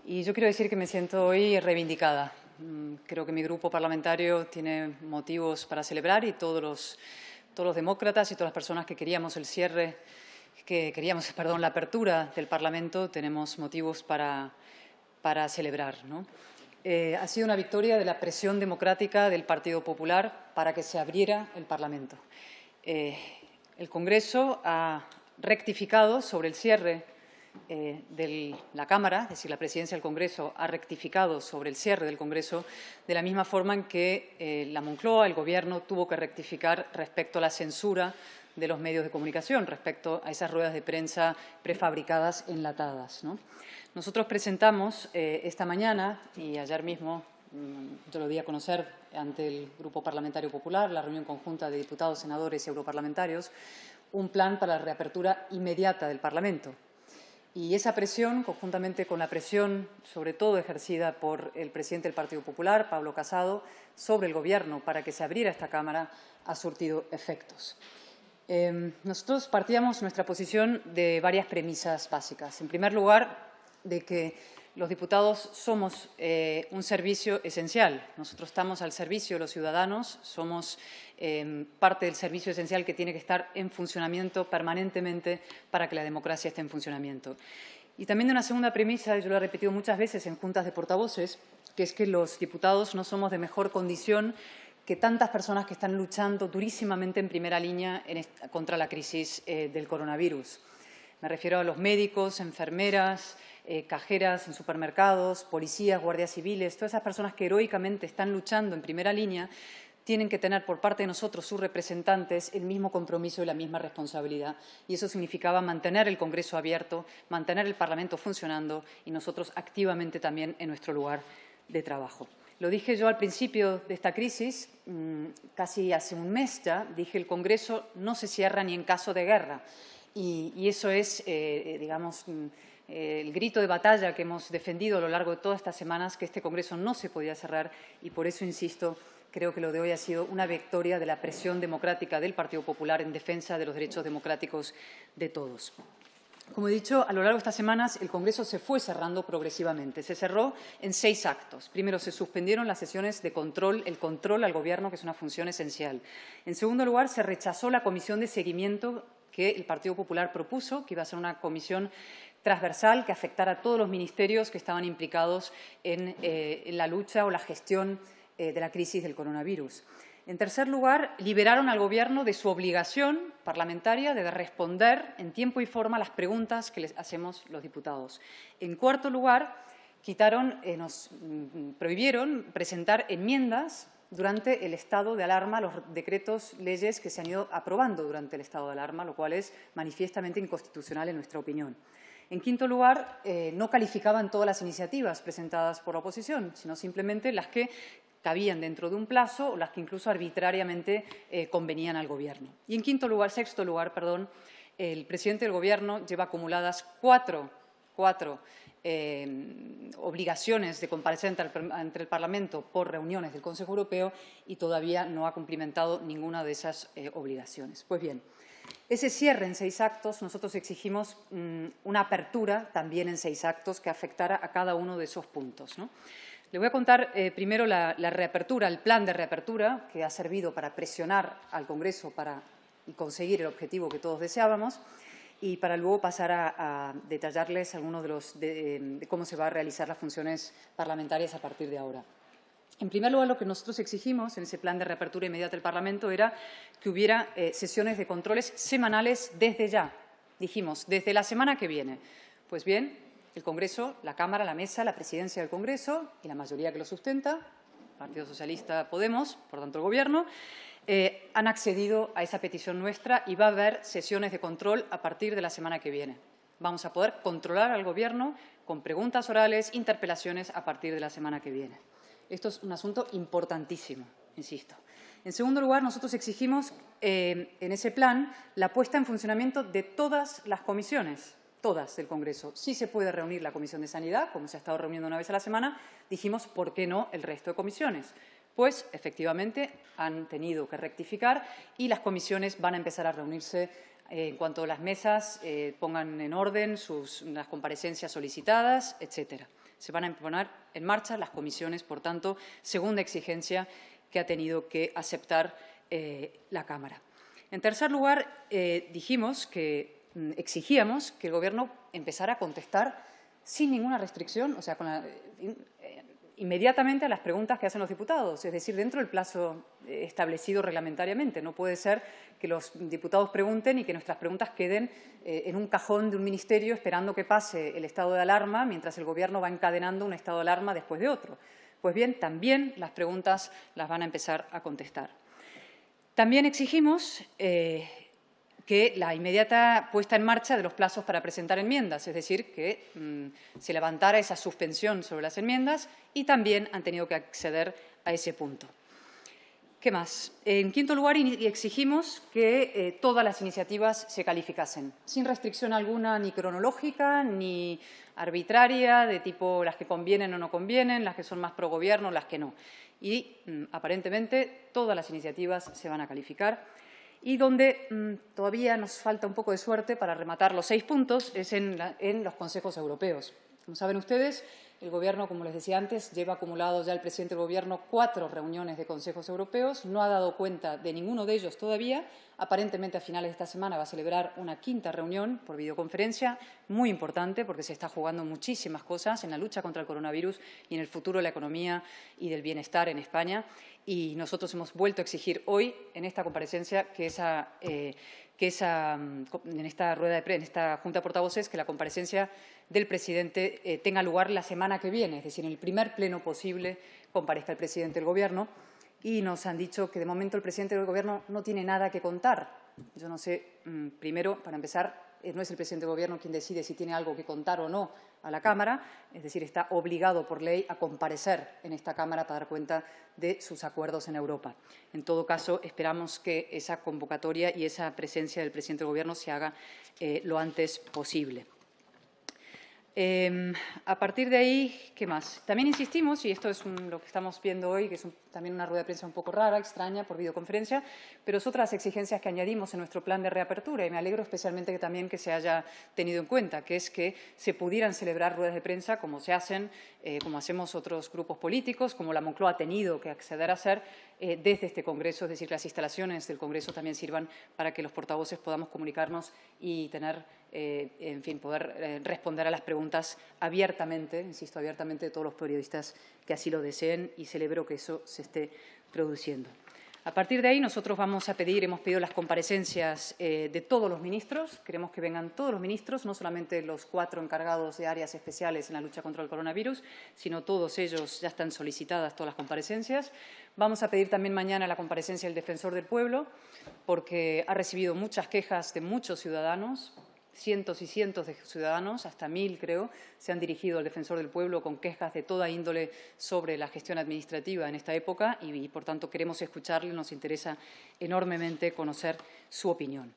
Y yo quiero decir que me siento hoy reivindicada. Creo que mi grupo parlamentario tiene motivos para celebrar y todos los demócratas y todas las personas que queríamos la apertura del Parlamento tenemos motivos para celebrar, ¿no? Ha sido una victoria de la presión democrática del Partido Popular para que se abriera el Parlamento. El Congreso ha rectificado sobre el cierre de la Cámara, es decir, la Presidencia del Congreso ha rectificado sobre el cierre del Congreso de la misma forma en que la Moncloa, el Gobierno, tuvo que rectificar respecto a la censura de los medios de comunicación, respecto a esas ruedas de prensa prefabricadas, enlatadas, ¿no? Nosotros presentamos esta mañana y ayer mismo, yo lo di a conocer ante el Grupo Parlamentario Popular, la reunión conjunta de diputados, senadores y europarlamentarios, un plan para la reapertura inmediata del Parlamento. Y esa presión, conjuntamente con la presión, sobre todo ejercida por el presidente del Partido Popular, Pablo Casado, sobre el Gobierno para que se abriera esta Cámara, ha surtido efectos. Nosotros partíamos nuestra posición de varias premisas básicas. En primer lugar, de que los diputados somos un servicio esencial. Nosotros estamos al servicio de los ciudadanos, somos parte del servicio esencial que tiene que estar en funcionamiento permanentemente para que la democracia esté en funcionamiento. Y también de una segunda premisa, yo lo he repetido muchas veces en juntas de portavoces, que es que los diputados no somos de mejor condición que tantas personas que están luchando durísimamente en primera línea contra la crisis del coronavirus. Me refiero a los médicos, enfermeras, cajeras en supermercados, policías, guardias civiles, todas esas personas que heroicamente están luchando en primera línea, tienen que tener por parte de nosotros, sus representantes, el mismo compromiso y la misma responsabilidad. Y eso significaba mantener el Congreso abierto, mantener el Parlamento funcionando y nosotros activamente también en nuestro lugar de trabajo. Lo dije yo al principio de esta crisis, casi hace un mes ya, dije el Congreso no se cierra ni en caso de guerra. Y eso es, digamos, el grito de batalla que hemos defendido a lo largo de todas estas semanas, que este Congreso no se podía cerrar y por eso, insisto, creo que lo de hoy ha sido una victoria de la presión democrática del Partido Popular en defensa de los derechos democráticos de todos. Como he dicho, a lo largo de estas semanas el Congreso se fue cerrando progresivamente. Se cerró en 6 actos. Primero, se suspendieron las sesiones de control, el control al Gobierno, que es una función esencial. En segundo lugar, se rechazó la comisión de seguimiento que el Partido Popular propuso, que iba a ser una comisión transversal que afectara a todos los ministerios que estaban implicados en la lucha o la gestión de la crisis del coronavirus. En tercer lugar, liberaron al Gobierno de su obligación parlamentaria de responder en tiempo y forma a las preguntas que les hacemos los diputados. En cuarto lugar, nos prohibieron presentar enmiendas durante el estado de alarma, los decretos, leyes que se han ido aprobando durante el estado de alarma, lo cual es manifiestamente inconstitucional en nuestra opinión. En quinto lugar, no calificaban todas las iniciativas presentadas por la oposición, sino simplemente las que cabían dentro de un plazo o las que incluso arbitrariamente convenían al Gobierno. Y en sexto lugar, el presidente del Gobierno lleva acumuladas cuatro obligaciones de comparecer ante el Parlamento por reuniones del Consejo Europeo y todavía no ha cumplimentado ninguna de esas obligaciones. Pues bien, ese cierre en 6 actos, nosotros exigimos una apertura también en 6 actos que afectara a cada uno de esos puntos, ¿no? Le voy a contar primero la reapertura, el plan de reapertura, que ha servido para presionar al Congreso y conseguir el objetivo que todos deseábamos, y para luego pasar a detallarles algunos de cómo se van a realizar las funciones parlamentarias a partir de ahora. En primer lugar, lo que nosotros exigimos en ese plan de reapertura inmediata del Parlamento era que hubiera sesiones de controles semanales desde ya. Dijimos, desde la semana que viene. Pues bien, el Congreso, la Cámara, la Mesa, la Presidencia del Congreso y la mayoría que lo sustenta, Partido Socialista, Podemos, por tanto el Gobierno, han accedido a esa petición nuestra y va a haber sesiones de control a partir de la semana que viene. Vamos a poder controlar al Gobierno con preguntas orales, interpelaciones a partir de la semana que viene. Esto es un asunto importantísimo, insisto. En segundo lugar, nosotros exigimos en ese plan la puesta en funcionamiento de todas las comisiones, todas del Congreso. Sí se puede reunir la Comisión de Sanidad, como se ha estado reuniendo una vez a la semana. Dijimos, ¿por qué no el resto de comisiones? Pues, efectivamente, han tenido que rectificar y las comisiones van a empezar a reunirse en cuanto a las mesas, pongan en orden las comparecencias solicitadas, etcétera. Se van a poner en marcha las comisiones, por tanto, segunda exigencia que ha tenido que aceptar la Cámara. En tercer lugar, exigíamos que el Gobierno empezara a contestar sin ninguna restricción, o sea, inmediatamente a las preguntas que hacen los diputados, es decir, dentro del plazo establecido reglamentariamente. No puede ser que los diputados pregunten y que nuestras preguntas queden en un cajón de un ministerio esperando que pase el estado de alarma mientras el Gobierno va encadenando un estado de alarma después de otro. Pues bien, también las preguntas las van a empezar a contestar. También exigimos que la inmediata puesta en marcha de los plazos para presentar enmiendas, es decir, que se levantara esa suspensión sobre las enmiendas, y también han tenido que acceder a ese punto. ¿Qué más? En quinto lugar, exigimos que todas las iniciativas se calificasen, sin restricción alguna, ni cronológica, ni arbitraria, de tipo las que convienen o no convienen, las que son más pro gobierno, las que no. Y, aparentemente, todas las iniciativas se van a calificar. Y donde todavía nos falta un poco de suerte para rematar los 6 puntos es en los consejos europeos. Como saben ustedes, el Gobierno, como les decía antes, lleva acumulados ya el presidente del Gobierno 4 reuniones de consejos europeos. No ha dado cuenta de ninguno de ellos todavía. Aparentemente, a finales de esta semana va a celebrar una 5ª reunión por videoconferencia, muy importante porque se está jugando muchísimas cosas en la lucha contra el coronavirus y en el futuro de la economía y del bienestar en España. Y nosotros hemos vuelto a exigir hoy, en esta comparecencia, en esta Junta de Portavoces, que la comparecencia del presidente tenga lugar la semana que viene, es decir, en el primer pleno posible comparezca el presidente del Gobierno. Y nos han dicho que, de momento, el presidente del Gobierno no tiene nada que contar. Yo no sé, primero, para empezar, no es el presidente del Gobierno quien decide si tiene algo que contar o no a la Cámara, es decir, está obligado por ley a comparecer en esta Cámara para dar cuenta de sus acuerdos en Europa. En todo caso, esperamos que esa convocatoria y esa presencia del presidente del Gobierno se haga lo antes posible. A partir de ahí, ¿qué más? También insistimos, y esto es lo que estamos viendo hoy, que es también una rueda de prensa un poco rara, extraña, por videoconferencia, pero es otra de las exigencias que añadimos en nuestro plan de reapertura, y me alegro especialmente que se haya tenido en cuenta, que es que se pudieran celebrar ruedas de prensa como como hacemos otros grupos políticos, como la Moncloa ha tenido que acceder a hacer desde este Congreso, es decir, que las instalaciones del Congreso también sirvan para que los portavoces podamos comunicarnos y poder responder a las preguntas abiertamente, insisto, abiertamente, de todos los periodistas que así lo deseen, y celebro que eso se esté produciendo. A partir de ahí, nosotros hemos pedido las comparecencias de todos los ministros. Queremos que vengan todos los ministros, no solamente los 4 encargados de áreas especiales en la lucha contra el coronavirus, sino todos ellos. Ya están solicitadas todas las comparecencias. Vamos a pedir también mañana la comparecencia del Defensor del Pueblo, porque ha recibido muchas quejas de muchos ciudadanos. Cientos y cientos de ciudadanos, hasta 1000 creo, se han dirigido al Defensor del Pueblo con quejas de toda índole sobre la gestión administrativa en esta época y por tanto, queremos escucharle. Nos interesa enormemente conocer su opinión.